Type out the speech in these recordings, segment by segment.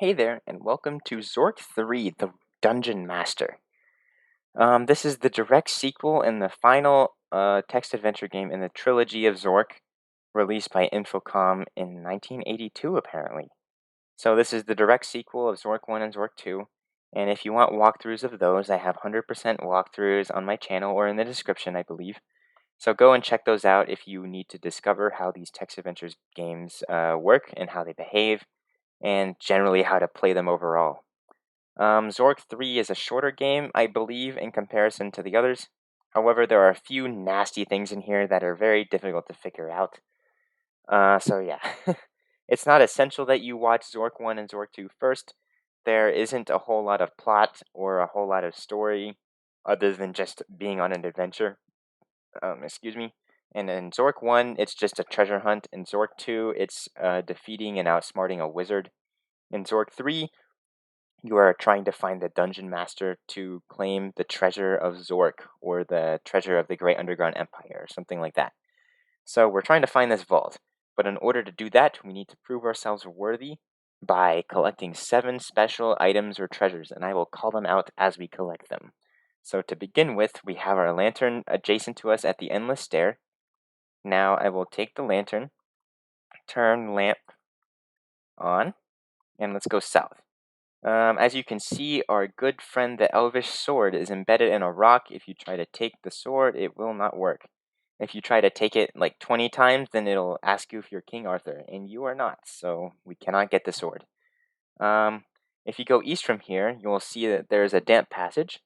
Hey there, and welcome to Zork III, the Dungeon Master. This is the direct sequel and the final text adventure game in the trilogy of Zork, released by Infocom in 1982, apparently. So this is the direct sequel of Zork 1 and Zork 2, and if you want walkthroughs of those, I have 100% walkthroughs on my channel or in the description, I believe. So go and check those out if you need to discover how these text adventures games work and how they behave, and generally how to play them overall. Zork 3 is a shorter game, I believe, in comparison to the others. However, there are a few nasty things in here that are very difficult to figure out. So yeah, it's not essential that you watch Zork 1 and Zork 2 first. There isn't a whole lot of plot or a whole lot of story other than just being on an adventure. Excuse me. And in Zork 1, it's just a treasure hunt. In Zork 2, it's defeating and outsmarting a wizard. In Zork 3, you are trying to find the dungeon master to claim the treasure of Zork or the treasure of the Great Underground Empire or something like that. So we're trying to find this vault, but in order to do that, we need to prove ourselves worthy by collecting 7 special items or treasures, and I will call them out as we collect them. So to begin with, we have our lantern adjacent to us at the endless stair. Now I will take the lantern, turn lamp on, and let's go south. As you can see, our good friend the elvish sword is embedded in a rock. If you try to take the sword, it will not work. If you try to take it like 20 times, then it'll ask you if you're King Arthur, and you are not, so we cannot get the sword. If you go east from here, you will see that there is a damp passage,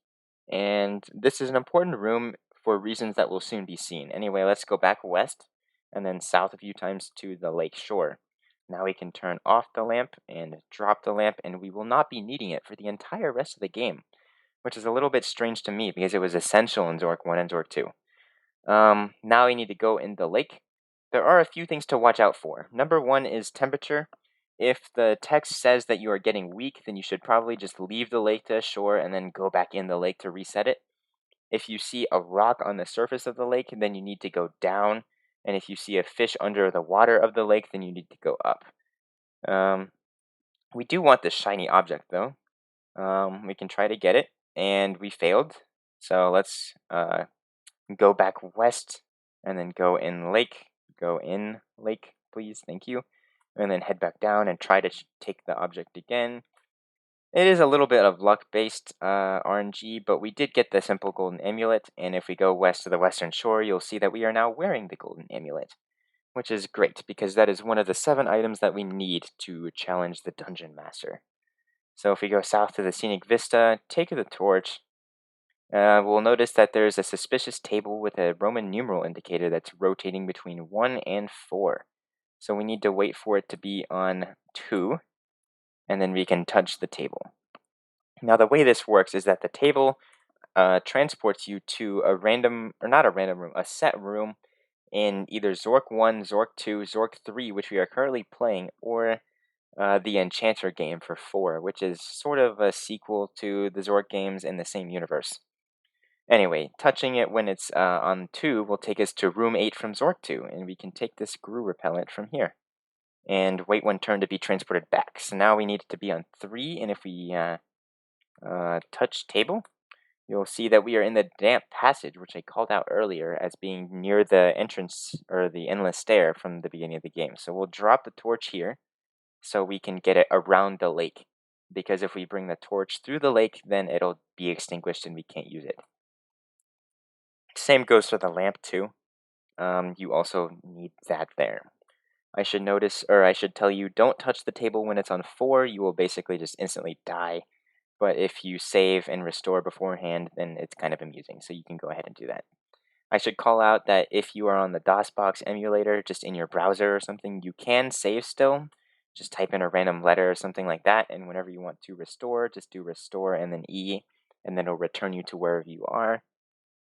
and this is an important room for reasons that will soon be seen. Anyway, let's go back west, and then south a few times to the lake shore. Now we can turn off the lamp and drop the lamp, and we will not be needing it for the entire rest of the game, which is a little bit strange to me because it was essential in Zork 1 and Zork 2. Now we need to go in the lake. There are a few things to watch out for. Number 1 is temperature. If the text says that you are getting weak, then you should probably just leave the lake to shore and then go back in the lake to reset it. If you see a rock on the surface of the lake, then you need to go down. And if you see a fish under the water of the lake, then you need to go up. We do want this shiny object, though. We can try to get it, and we failed. So let's go back west, and then go in lake. Go in lake, please. Thank you. And then head back down and try to take the object again. It is a little bit of luck-based RNG, but we did get the simple golden amulet, and if we go west to the western shore, you'll see that we are now wearing the golden amulet, which is great, because that is one of the 7 items that we need to challenge the Dungeon Master. So if we go south to the scenic vista, take the torch, we'll notice that there's a suspicious table with a Roman numeral indicator that's rotating between 1 and 4. So we need to wait for it to be on 2, and then we can touch the table. Now the way this works is that the table transports you to a random, or not a random room, a set room in either Zork 1, Zork 2, Zork 3, which we are currently playing, or the Enchanter game for 4, which is sort of a sequel to the Zork games in the same universe. Anyway, touching it when it's on 2 will take us to room 8 from Zork 2, and we can take this Grue repellent from here and wait one turn to be transported back. So now we need it to be on 3, and if we touch table, you'll see that we are in the damp passage, which I called out earlier as being near the entrance or the endless stair from the beginning of the game. So we'll drop the torch here so we can get it around the lake, because if we bring the torch through the lake, then it'll be extinguished and we can't use it. Same goes for the lamp too. You also need that there. I should tell you, don't touch the table when it's on 4. You will basically just instantly die. But if you save and restore beforehand, then it's kind of amusing, so you can go ahead and do that. I should call out that if you are on the DOSBox emulator, just in your browser or something, you can save still. Just type in a random letter or something like that, and whenever you want to restore, just do restore and then E, and then it'll return you to wherever you are.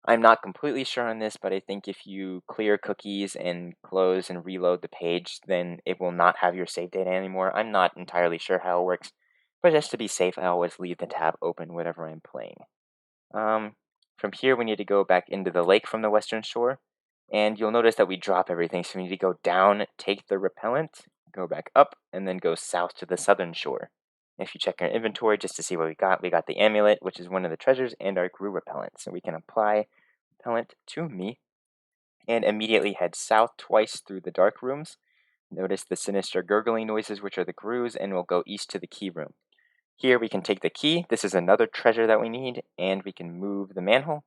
I'm not completely sure on this, but I think if you clear cookies and close and reload the page, then it will not have your save data anymore. I'm not entirely sure how it works, but just to be safe, I always leave the tab open whenever I'm playing. From here, we need to go back into the lake from the western shore, and you'll notice that we drop everything, so we need to go down, take the repellent, go back up, and then go south to the southern shore. If you check our inventory just to see what we got the Amulet, which is one of the treasures, and our Grue Repellent. So we can apply Repellent to me and immediately head south twice through the dark rooms. Notice the sinister gurgling noises, which are the Grues, and we'll go east to the key room. Here we can take the key. This is another treasure that we need, and we can move the manhole.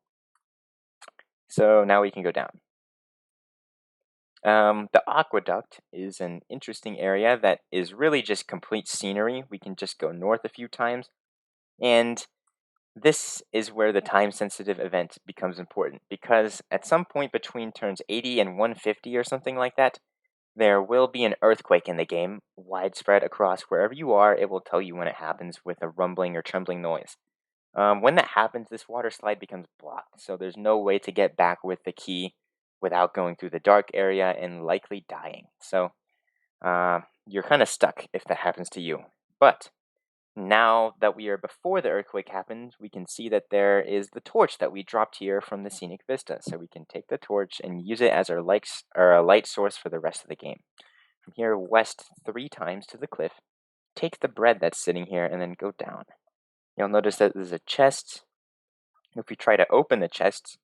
So now we can go down. The aqueduct is an interesting area that is really just complete scenery. We can just go north a few times, and this is where the time-sensitive event becomes important, because at some point between turns 80 and 150 or something like that, there will be an earthquake in the game, widespread across wherever you are. It will tell you when it happens with a rumbling or trembling noise. When that happens, this water slide becomes blocked, so there's no way to get back with the key without going through the dark area and likely dying. So you're kind of stuck if that happens to you. But now that we are before the earthquake happens, we can see that there is the torch that we dropped here from the scenic vista. So we can take the torch and use it as our light source for the rest of the game. From here, west 3 times to the cliff. Take the bread that's sitting here and then go down. You'll notice that there's a chest. If we try to open the chest,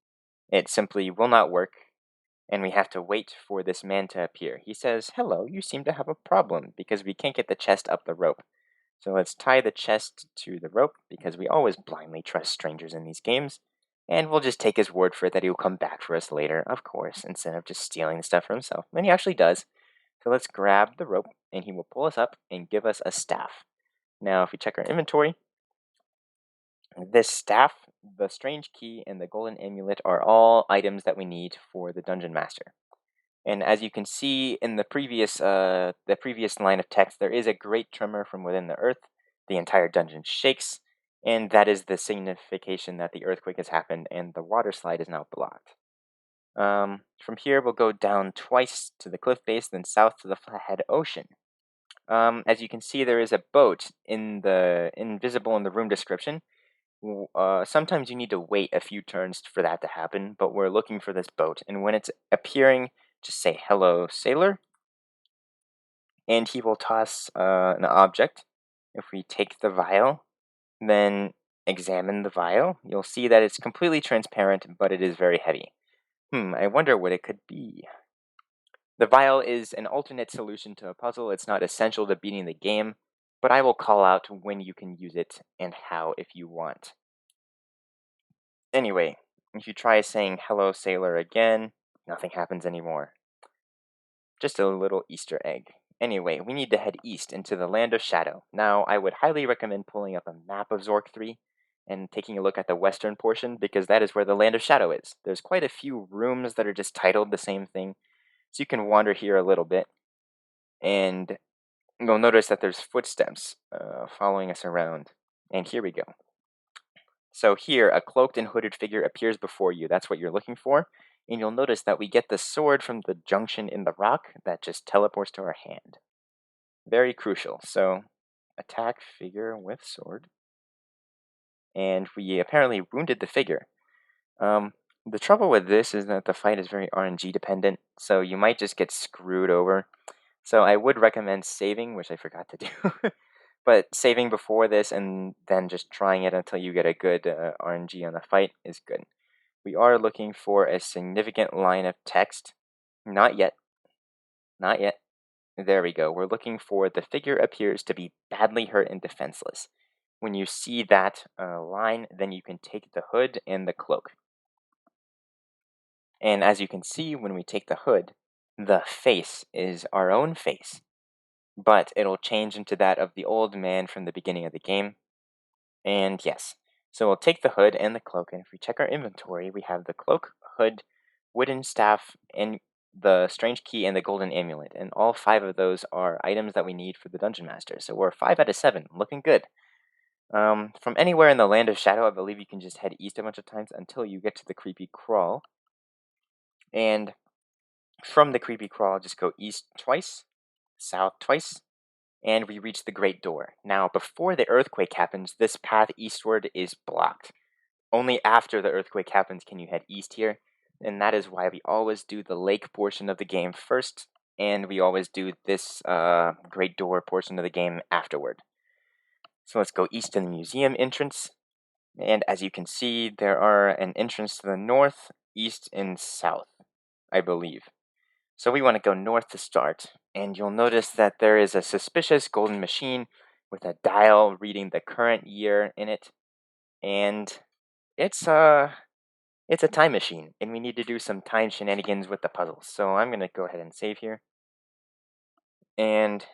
it simply will not work, and we have to wait for this man to appear. He says, "Hello, you seem to have a problem," because we can't get the chest up the rope. So let's tie the chest to the rope, because we always blindly trust strangers in these games, and we'll just take his word for it that he'll come back for us later, of course, instead of just stealing the stuff for himself. And he actually does. So let's grab the rope, and he will pull us up and give us a staff. Now, if we check our inventory, this staff, the strange key, and the golden amulet are all items that we need for the dungeon master. And as you can see in the previous line of text, there is a great tremor from within the earth. The entire dungeon shakes, and that is the signification that the earthquake has happened and the water slide is now blocked. From here, we'll go down twice to the cliff base, then south to the Flathead Ocean. As you can see, there is a boat invisible in the room description. Sometimes you need to wait a few turns for that to happen, but we're looking for this boat, and when it's appearing, just say, "Hello, sailor," and he will toss an object. If we take the vial, then examine the vial, you'll see that it's completely transparent, but it is very heavy. I wonder what it could be. The vial is an alternate solution to a puzzle. It's not essential to beating the game, but I will call out when you can use it and how if you want. Anyway, if you try saying "Hello, sailor" again, nothing happens anymore. Just a little Easter egg. Anyway, we need to head east into the Land of Shadow. Now, I would highly recommend pulling up a map of Zork III and taking a look at the western portion, because that is where the Land of Shadow is. There's quite a few rooms that are just titled the same thing, so you can wander here a little bit, and you'll notice that there's footsteps following us around. And here we go. So here, a cloaked and hooded figure appears before you. That's what you're looking for. And you'll notice that we get the sword from the junction in the rock that just teleports to our hand. Very crucial. So, attack figure with sword. And we apparently wounded the figure. The trouble with this is that the fight is very RNG dependent, so you might just get screwed over. So I would recommend saving, which I forgot to do. But saving before this and then just trying it until you get a good RNG on the fight is good. We are looking for a significant line of text. Not yet. Not yet. There we go. We're looking for "The figure appears to be badly hurt and defenseless." When you see that line, then you can take the hood and the cloak. And as you can see, when we take the hood, the face is our own face, but it'll change into that of the old man from the beginning of the game. And yes, so we'll take the hood and the cloak, and if we check our inventory, we have the cloak, hood, wooden staff, and the strange key and the golden amulet, and all 5 of those are items that we need for the dungeon master. So we're 5 out of 7, looking good. From anywhere in the Land of Shadow, I believe you can just head east a bunch of times until you get to the creepy crawl. And from the creepy crawl, just go east twice, south twice, and we reach the Great Door. Now, before the earthquake happens, this path eastward is blocked. Only after the earthquake happens can you head east here, and that is why we always do the lake portion of the game first, and we always do this Great Door portion of the game afterward. So let's go east to the museum entrance. And as you can see, there are an entrance to the north, east, and south, I believe. So we want to go north to start, and you'll notice that there is a suspicious golden machine with a dial reading the current year in it, and it's a time machine, and we need to do some time shenanigans with the puzzles. So I'm gonna go ahead and save here. And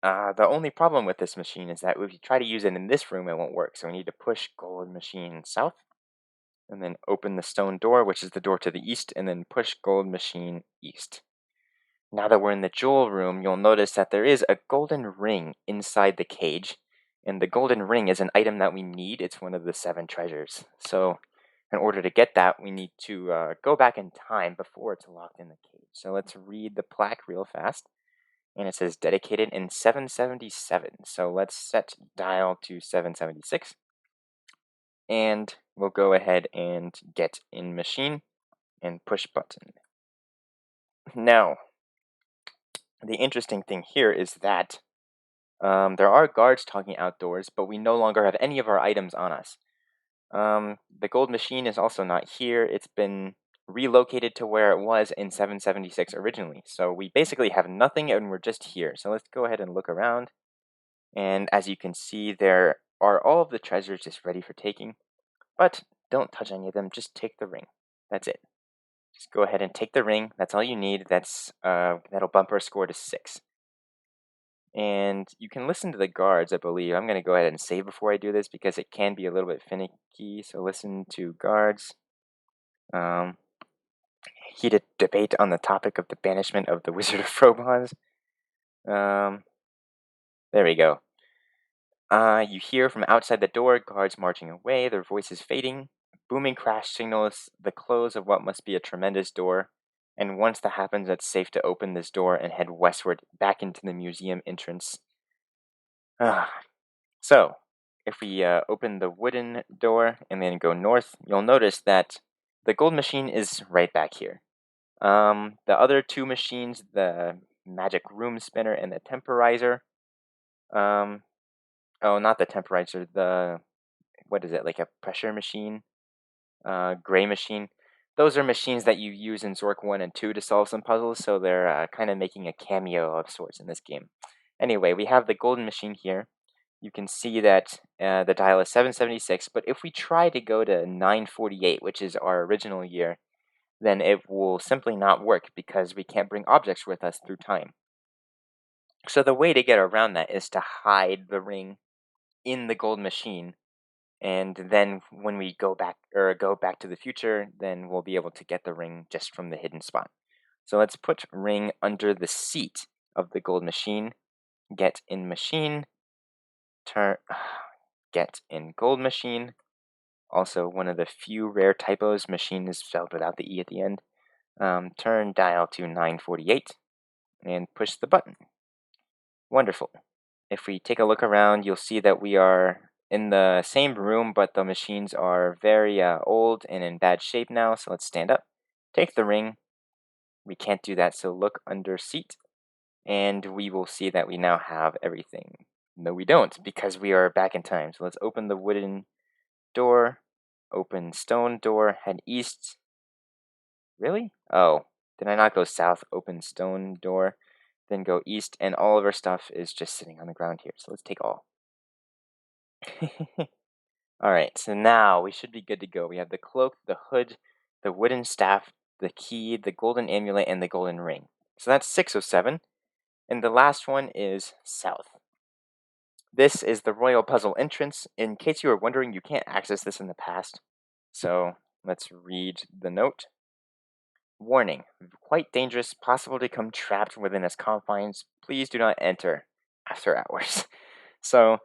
the only problem with this machine is that if you try to use it in this room, it won't work. So we need to push golden machine south, and then open the stone door, which is the door to the east, and then push gold machine east. Now that we're in the jewel room, you'll notice that there is a golden ring inside the cage, and the golden ring is an item that we need. It's one of the 7 treasures. So in order to get that, we need to go back in time before it's locked in the cage. So let's read the plaque real fast. And it says dedicated in 777. So let's set dial to 776. And we'll go ahead and get in machine and push button. Now, the interesting thing here is that there are guards talking outdoors, but we no longer have any of our items on us. The gold machine is also not here. It's been relocated to where it was in 776 originally. So we basically have nothing and we're just here. So let's go ahead and look around. And as you can see, there are all of the treasures just ready for taking. But don't touch any of them. Just take the ring. That's it. Just go ahead and take the ring. That's all you need. That'll bump our score to 6. And you can listen to the guards, I believe. I'm going to go ahead and save before I do this because it can be a little bit finicky. So listen to guards. Heated debate on the topic of the banishment of the Wizard of Frobons. There we go. You hear from outside the door guards marching away, their voices fading. Booming crash signals the close of what must be a tremendous door. And once that happens, it's safe to open this door and head westward back into the museum entrance. So, if we open the wooden door and then go north, you'll notice that the gold machine is right back here. The other 2 machines, the magic room spinner and the temporizer, not the temporizer, what is it, like a pressure machine, gray machine. Those are machines that you use in Zork 1 and 2 to solve some puzzles, so they're kind of making a cameo of sorts in this game. Anyway, we have the golden machine here. You can see that the dial is 776, but if we try to go to 948, which is our original year, then it will simply not work because we can't bring objects with us through time. So the way to get around that is to hide the ring in the gold machine, and then when we go back to the future, then we'll be able to get the ring just from the hidden spot. So let's put ring under the seat of the gold machine, get in machine, get in gold machine. Also, one of the few rare typos, machine is spelled without the E at the end. Turn dial to 948 and push the button. Wonderful. If we take a look around, you'll see that we are in the same room, but the machines are very old and in bad shape now. So let's stand up, take the ring. We can't do that, so look under seat, and we will see that we now have everything. No, we don't, because we are back in time. So let's open the wooden door, open stone door, head east. Really? Oh, did I not go south? Open stone door, then go east, and all of our stuff is just sitting on the ground here. So let's take all. Alright, so now we should be good to go. We have the cloak, the hood, the wooden staff, the key, the golden amulet, and the golden ring. So that's 6 of 7. And the last one is south. This is the royal puzzle entrance. In case you were wondering, you can't access this in the past. So let's read the note. Warning, quite dangerous, possible to become trapped within its confines. Please do not enter after hours. So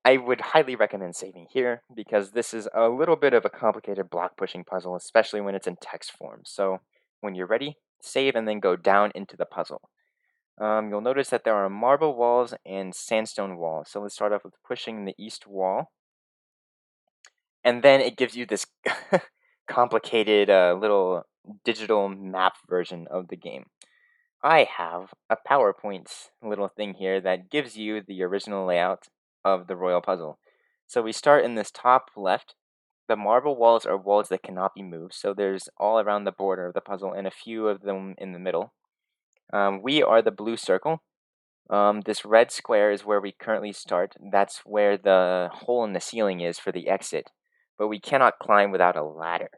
I would highly recommend saving here because this is a little bit of a complicated block pushing puzzle, especially when it's in text form. So when you're ready, save and then go down into the puzzle. You'll notice that there are marble walls and sandstone walls. So let's start off with pushing the east wall. And then it gives you this complicated little digital map version of the game. I have a PowerPoint little thing here that gives you the original layout of the royal puzzle. So we start in this top left. The marble walls are walls that cannot be moved, so there's all around the border of the puzzle and a few of them in the middle. We are the blue circle. This red square is where we currently start. That's where the hole in the ceiling is for the exit. But we cannot climb without a ladder.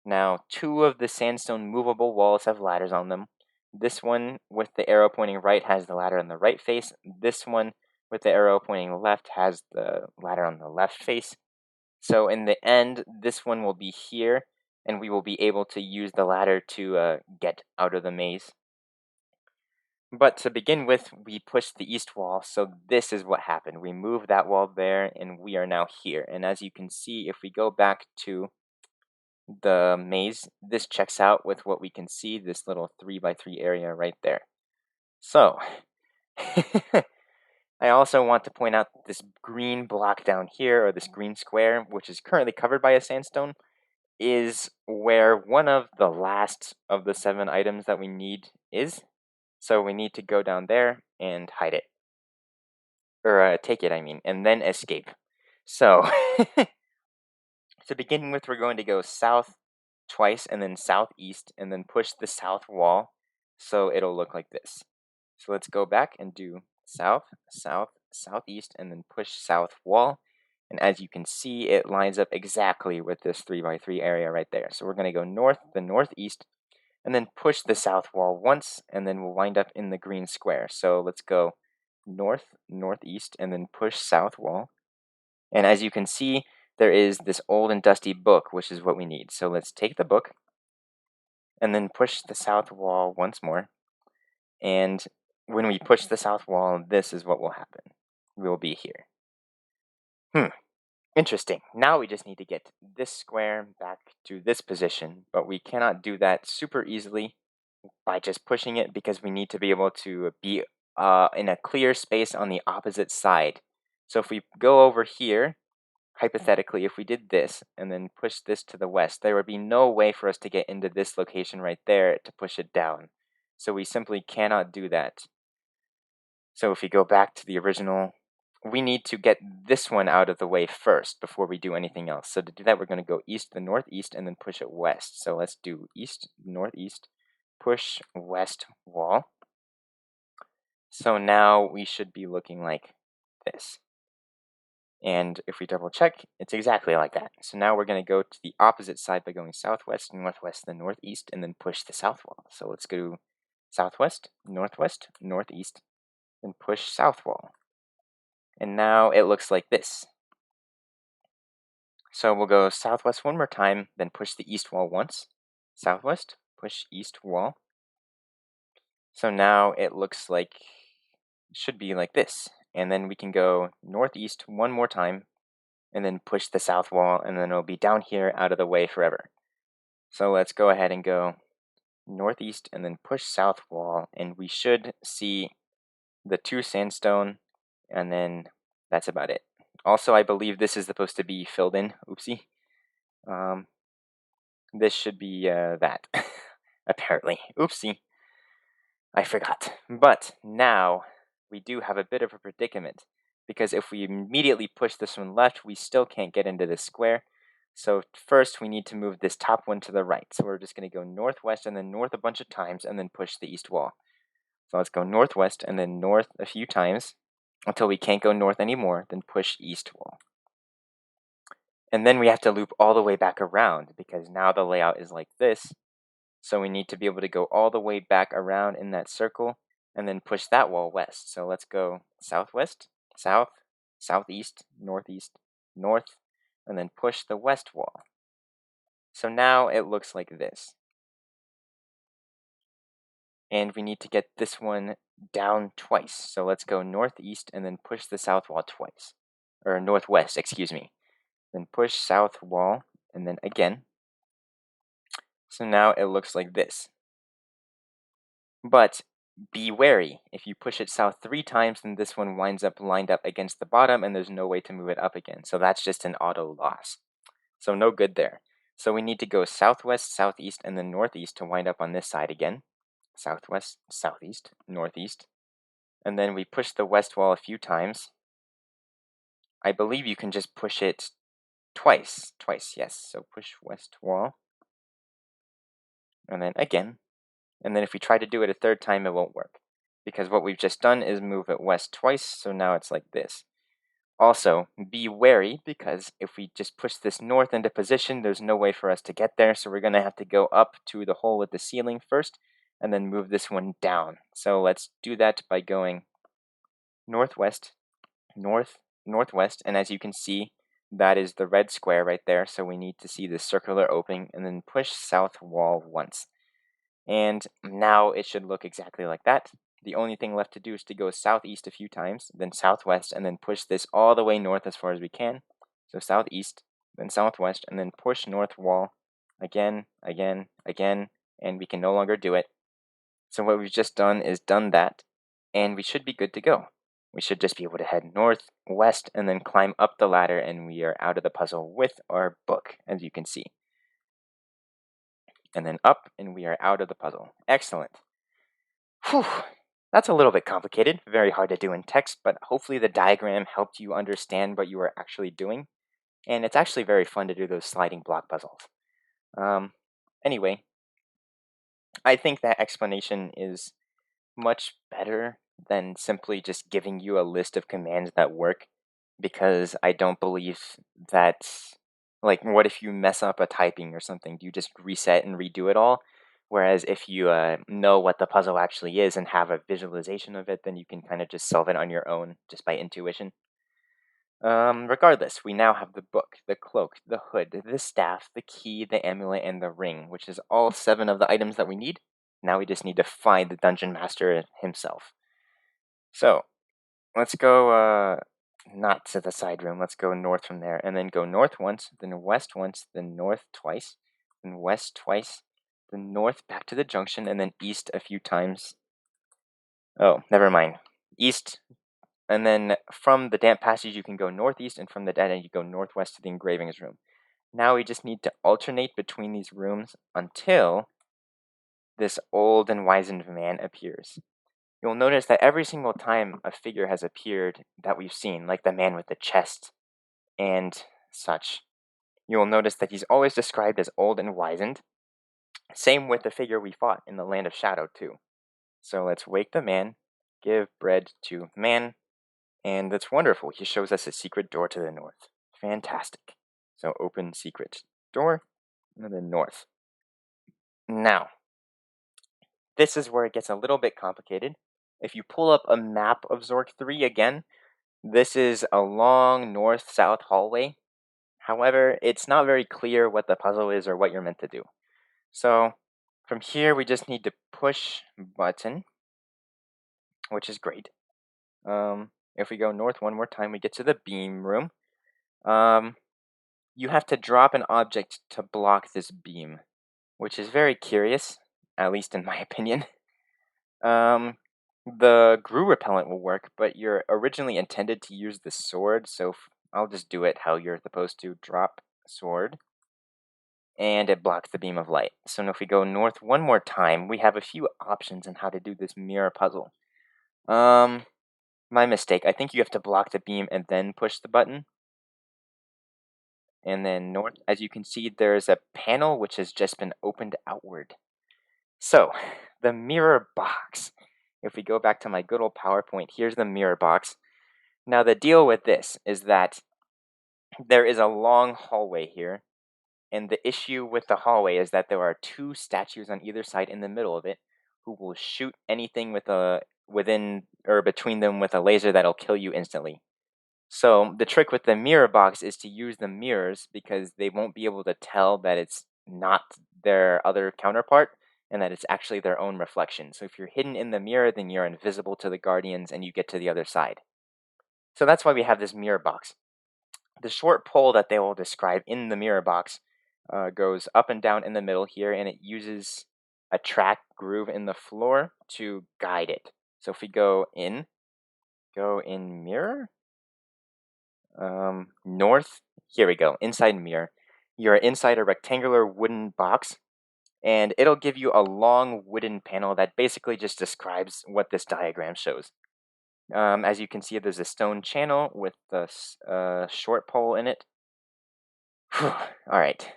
Now, two of the sandstone movable walls have ladders on them. This one with the arrow pointing right has the ladder on the right face. This one with the arrow pointing left has the ladder on the left face. So in the end, this one will be here, and we will be able to use the ladder to get out of the maze. But to begin with, we pushed the east wall, so this is what happened. We moved that wall there, and we are now here. And as you can see, if we go back to the maze, this checks out with what we can see, this little 3x3 area right there. So, I also want to point out this green block down here, or this green square, which is currently covered by a sandstone, is where one of the last of the 7 items that we need is. So we need to go down there and hide it. Or take it, I mean, and then escape. So, to begin with, we're going to go south twice and then southeast and then push the south wall so it'll look like this. So let's go back and do south, south, southeast, and then push south wall. And as you can see, it lines up exactly with this 3x3 area right there. So we're going to go north, the northeast, and then push the south wall once, and then we'll wind up in the green square. So let's go north, northeast, and then push south wall. And as you can see, there is this old and dusty book, which is what we need. So let's take the book, and then push the south wall once more. And when we push the south wall, this is what will happen. We will be here. Interesting. Now we just need to get this square back to this position, but we cannot do that super easily by just pushing it because we need to be able to be in a clear space on the opposite side. So if we go over here, hypothetically, if we did this and then push this to the west, there would be no way for us to get into this location right there to push it down. So we simply cannot do that. So if we go back to the original, we need to get this one out of the way first before we do anything else. So to do that, we're going to go east to the northeast and then push it west. So let's do east, northeast, push west wall. So now we should be looking like this. And if we double check, it's exactly like that. So now we're going to go to the opposite side by going southwest, northwest, then northeast, and then push the south wall. So let's go southwest, northwest, northeast, and push south wall. And now it looks like this. So we'll go southwest one more time, then push the east wall once. Southwest, push east wall. So now it looks like, it should be like this. And then we can go northeast one more time, and then push the south wall, and then it'll be down here out of the way forever. So let's go ahead and go northeast and then push south wall, and we should see the 2 sandstone, and then that's about it. Also, I believe this is supposed to be filled in. Oopsie. This should be that, apparently. Oopsie. I forgot. But now we do have a bit of a predicament, because if we immediately push this one left, we still can't get into this square. So first we need to move this top one to the right. So we're just going to go northwest and then north a bunch of times and then push the east wall. So let's go northwest and then north a few times until we can't go north anymore, then push east wall. And then we have to loop all the way back around because now the layout is like this. So we need to be able to go all the way back around in that circle and then push that wall west. So let's go southwest, south, southeast, northeast, north, and then push the west wall. So now it looks like this. And we need to get this one down twice. So let's go northeast and then push the south wall twice. Or northwest, excuse me. Then push south wall and then again. So now it looks like this. But be wary. If you push it south 3 times, then this one winds up lined up against the bottom and there's no way to move it up again. So that's just an auto loss. So no good there. So we need to go southwest, southeast, and then northeast to wind up on this side again. southwest, southeast, northeast, and then we push the west wall a few times. I believe you can just push it twice, yes. So push west wall, and then again, and then if we try to do it a third time, it won't work, because what we've just done is move it west twice, so now it's like this. Also, be wary, because if we just push this north into position, there's no way for us to get there, so we're going to have to go up to the hole with the ceiling first, and then move this one down. So let's do that by going northwest, north, northwest, and as you can see, that is the red square right there, so we need to see the circular opening, and then push south wall once. And now it should look exactly like that. The only thing left to do is to go southeast a few times, then southwest, and then push this all the way north as far as we can. So southeast, then southwest, and then push north wall again, again, again, and we can no longer do it. So what we've just done is done that, and we should be good to go. We should just be able to head north, west, and then climb up the ladder, and we are out of the puzzle with our book, as you can see. And then up, and we are out of the puzzle. Excellent. Whew. That's a little bit complicated, very hard to do in text, but hopefully the diagram helped you understand what you were actually doing. And it's actually very fun to do those sliding block puzzles. Anyway, I think that explanation is much better than simply just giving you a list of commands that work, because I don't believe that, like, what if you mess up a typing or something? Do you just reset and redo it all? Whereas if you know what the puzzle actually is and have a visualization of it, then you can kind of just solve it on your own just by intuition. Regardless, we now have the book, the cloak, the hood, the staff, the key, the amulet, and the ring, which is all 7 of the items that we need. Now we just need to find the dungeon master himself. So, let's go, not to the side room, let's go north from there, and then go north once, then west once, then north twice, then west twice, then north back to the junction, and then east a few times. Oh, never mind. East, and then from the damp passage you can go northeast, and from the dead end you go northwest to the engravings room. Now we just need to alternate between these rooms until this old and wizened man appears. You'll notice that every single time a figure has appeared that we've seen, like the man with the chest and such, you'll notice that he's always described as old and wizened. Same with the figure we fought in the Land of Shadow too. So let's wake the man, give bread to man, and that's wonderful. He shows us a secret door to the north. Fantastic. So open secret door, and then north. Now, this is where it gets a little bit complicated. If you pull up a map of Zork 3 again, this is a long north-south hallway. However, it's not very clear what the puzzle is or what you're meant to do. So from here, we just need to push button, which is great. If we go north one more time, we get to the beam room. You have to drop an object to block this beam, which is very curious, at least in my opinion. The glue repellent will work, but you're originally intended to use the sword, so I'll just do it how you're supposed to. Drop sword, and it blocks the beam of light. So now if we go north one more time, we have a few options on how to do this mirror puzzle. My mistake. I think you have to block the beam and then push the button. And then north, as you can see, there's a panel which has just been opened outward. So, the mirror box. If we go back to my good old PowerPoint, here's the mirror box. Now the deal with this is that there is a long hallway here, and the issue with the hallway is that there are 2 statues on either side in the middle of it who will shoot anything with within or between them with a laser that'll kill you instantly. So the trick with the mirror box is to use the mirrors, because they won't be able to tell that it's not their other counterpart and that it's actually their own reflection. So if you're hidden in the mirror, then you're invisible to the guardians and you get to the other side. So that's why we have this mirror box. The short pole that they will describe in the mirror box goes up and down in the middle here, and it uses a track groove in the floor to guide it. So if we go in mirror, north, here we go, inside mirror. You're inside a rectangular wooden box, and it'll give you a long wooden panel that basically just describes what this diagram shows. As you can see, there's a stone channel with the short pole in it. Alright,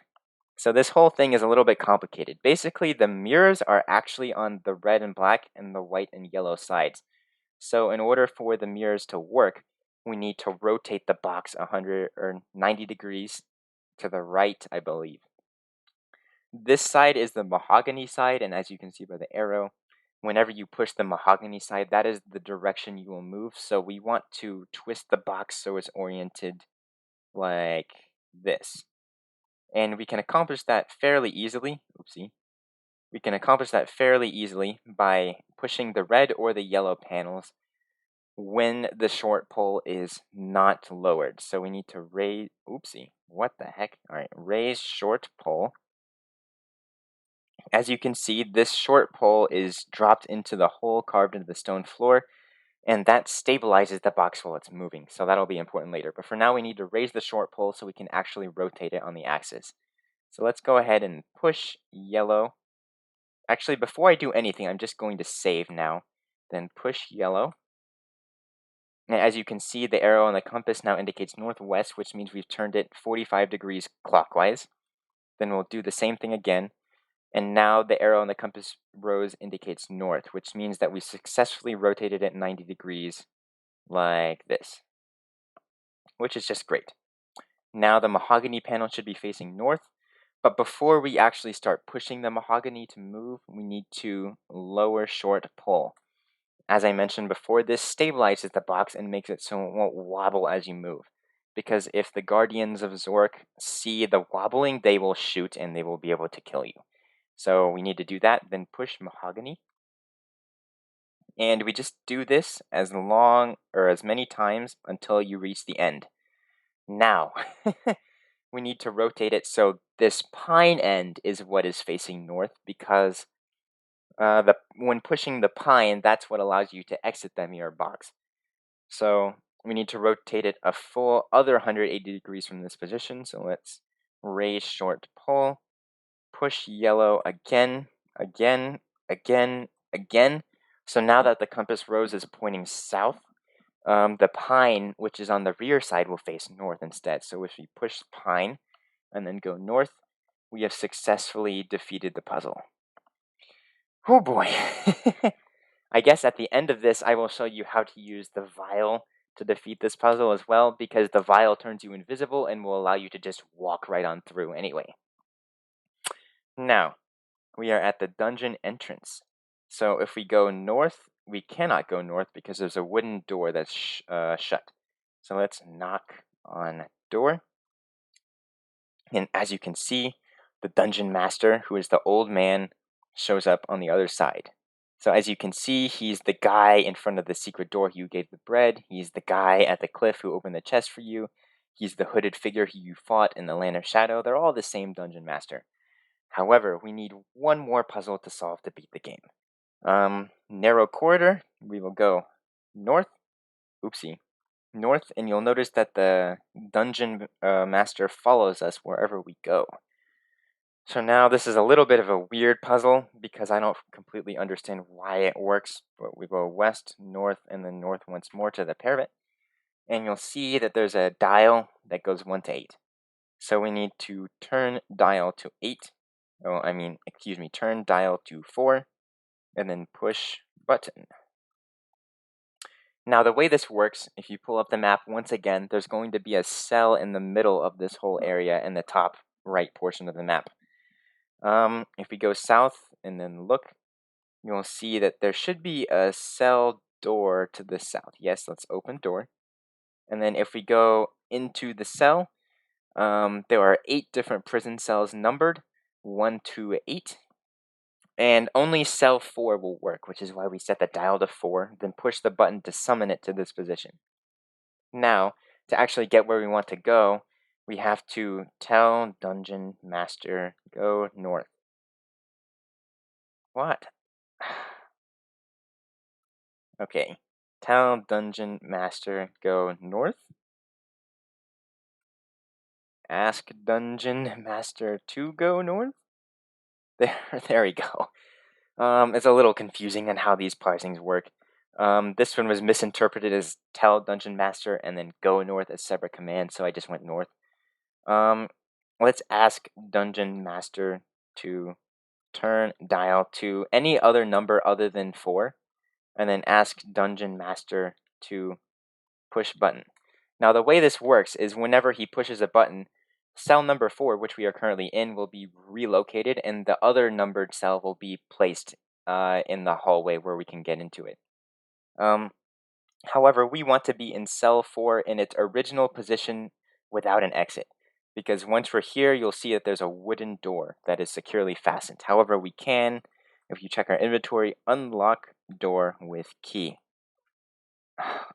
so this whole thing is a little bit complicated. Basically, the mirrors are actually on the red and black and the white and yellow sides. So in order for the mirrors to work, we need to rotate the box 100 or 90 degrees to the right, I believe. This side is the mahogany side, and as you can see by the arrow, whenever you push the mahogany side, that is the direction you will move. So we want to twist the box so it's oriented like this. And we can accomplish that fairly easily. Oopsie. We can accomplish that fairly easily by pushing the red or the yellow panels when the short pole is not lowered. So we need to raise, oopsie, what the heck? All right, raise short pole. As you can see, this short pole is dropped into the hole carved into the stone floor, and that stabilizes the box while it's moving. So that'll be important later. But for now, we need to raise the short pole so we can actually rotate it on the axis. So let's go ahead and push yellow. Actually, before I do anything, I'm just going to save now. Then push yellow. And as you can see, the arrow on the compass now indicates northwest, which means we've turned it 45 degrees clockwise. Then we'll do the same thing again. And now the arrow on the compass rose indicates north, which means that we successfully rotated it 90 degrees like this, which is just great. Now the mahogany panel should be facing north, but before we actually start pushing the mahogany to move, we need to lower short pole. As I mentioned before, this stabilizes the box and makes it so it won't wobble as you move. Because if the Guardians of Zork see the wobbling, they will shoot and they will be able to kill you. So we need to do that, then push mahogany. And we just do this as long or as many times until you reach the end. Now, we need to rotate it so this pine end is what is facing north, because when pushing the pine, that's what allows you to exit the mirror box. So we need to rotate it a full other 180 degrees from this position. So let's raise short pole, push yellow again, again, again, again. So now that the compass rose is pointing south, the pine, which is on the rear side, will face north instead. So if we push pine and then go north, we have successfully defeated the puzzle. Oh boy. I guess at the end of this, I will show you how to use the vial to defeat this puzzle as well, because the vial turns you invisible and will allow you to just walk right on through anyway. Now, we are at the dungeon entrance. So if we go north, we cannot go north because there's a wooden door that's shut. So let's knock on door. And as you can see, the dungeon master, who is the old man, shows up on the other side. So as you can see, he's the guy in front of the secret door who you gave the bread. He's the guy at the cliff who opened the chest for you. He's the hooded figure who you fought in the Land of Shadow. They're all the same dungeon master. However, we need one more puzzle to solve to beat the game. Narrow corridor, we will go north. Oopsie. North, and you'll notice that the dungeon master follows us wherever we go. So now this is a little bit of a weird puzzle because I don't completely understand why it works, but we go west, north, and then north once more to the parapet. And you'll see that there's a dial that goes 1 to 8. So we need to turn dial to 8. Turn dial to 4, and then push button. Now the way this works, if you pull up the map once again, there's going to be a cell in the middle of this whole area in the top right portion of the map. If we go south and then look, you'll see that there should be a cell door to the south. Yes, let's open door. And then if we go into the cell, there are 8 different prison cells numbered, 1 to 8. And only cell 4 will work, which is why we set the dial to 4, then push the button to summon it to this position. Now, to actually get where we want to go, we have to tell Dungeon Master, go north. What? Okay, tell Dungeon Master, go north. Ask Dungeon Master to go north. There we go. It's a little confusing on how these parsings work. This one was misinterpreted as tell Dungeon Master and then go north as separate commands, so I just went north. Um, let's ask Dungeon Master to turn dial to any other number other than 4, and then ask Dungeon Master to push button. Now, the way this works is whenever he pushes a button, cell number 4, which we are currently in, will be relocated, and the other numbered cell will be placed in the hallway where we can get into it. However, we want to be in cell 4 in its original position without an exit, because once we're here, you'll see that there's a wooden door that is securely fastened. However, we can, if you check our inventory, unlock door with key.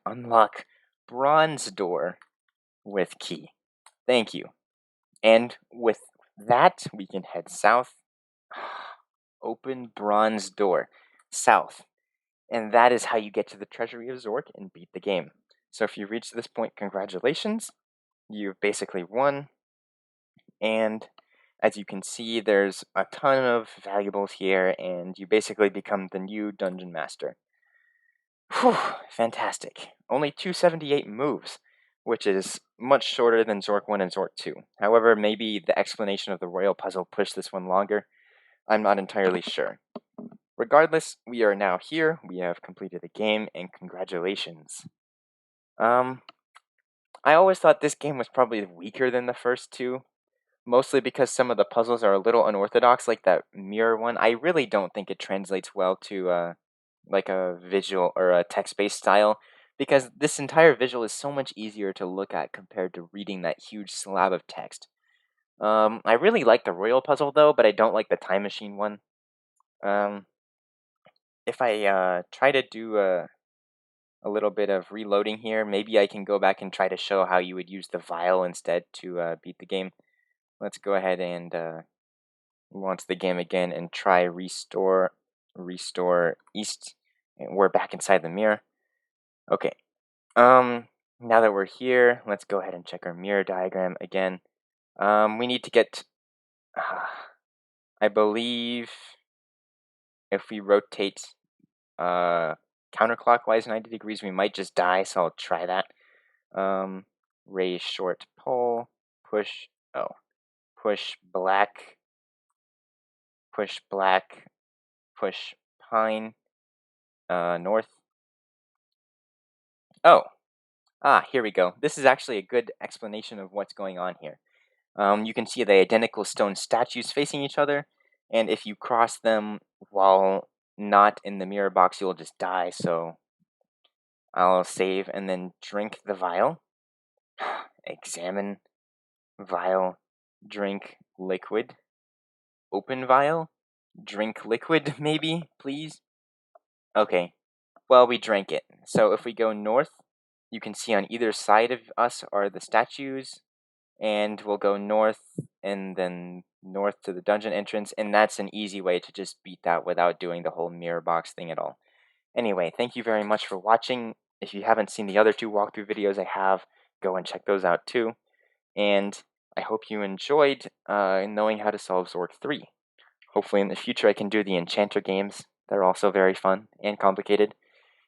Unlock bronze door with key. Thank you. And with that, we can head south. Open bronze door. South. And that is how you get to the Treasury of Zork and beat the game. So if you reach this point, congratulations. You've basically won. And as you can see, there's a ton of valuables here, and you basically become the new Dungeon Master. Whew, fantastic. Only 278 moves, which is much shorter than Zork 1 and Zork 2. However, maybe the explanation of the royal puzzle pushed this one longer. I'm not entirely sure. Regardless, we are now here, we have completed the game, and congratulations. I always thought this game was probably weaker than the first two, mostly because some of the puzzles are a little unorthodox, like that mirror one. I really don't think it translates well to like a visual or a text-based style, because this entire visual is so much easier to look at compared to reading that huge slab of text. I really like the royal puzzle though, but I don't like the time machine one. If I try to do a little bit of reloading here, maybe I can go back and try to show how you would use the vial instead to beat the game. Let's go ahead and launch the game again and try restore east. And we're back inside the mirror. Okay. Now that we're here, let's go ahead and check our mirror diagram again. We need to get, I believe, if we rotate counterclockwise 90 degrees, we might just die, so I'll try that. Raise short pole, push black, push pine, north. Oh, here we go. This is actually a good explanation of what's going on here. You can see the identical stone statues facing each other, and if you cross them while not in the mirror box, you'll just die, so I'll save and then drink the vial. Examine vial, drink liquid. Open vial, drink liquid, maybe, please? Okay, well, we drank it. So if we go north, you can see on either side of us are the statues, and we'll go north and then north to the dungeon entrance, and that's an easy way to just beat that without doing the whole mirror box thing at all. Anyway, thank you very much for watching. If you haven't seen the other 2 walkthrough videos I have, go and check those out too. And I hope you enjoyed knowing how to solve Zork 3. Hopefully in the future I can do the Enchanter games. They're also very fun and complicated.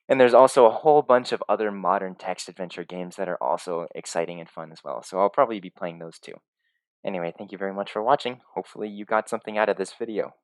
And there's also a whole bunch of other modern text adventure games that are also exciting and fun as well. So I'll probably be playing those too. Anyway, thank you very much for watching. Hopefully you got something out of this video.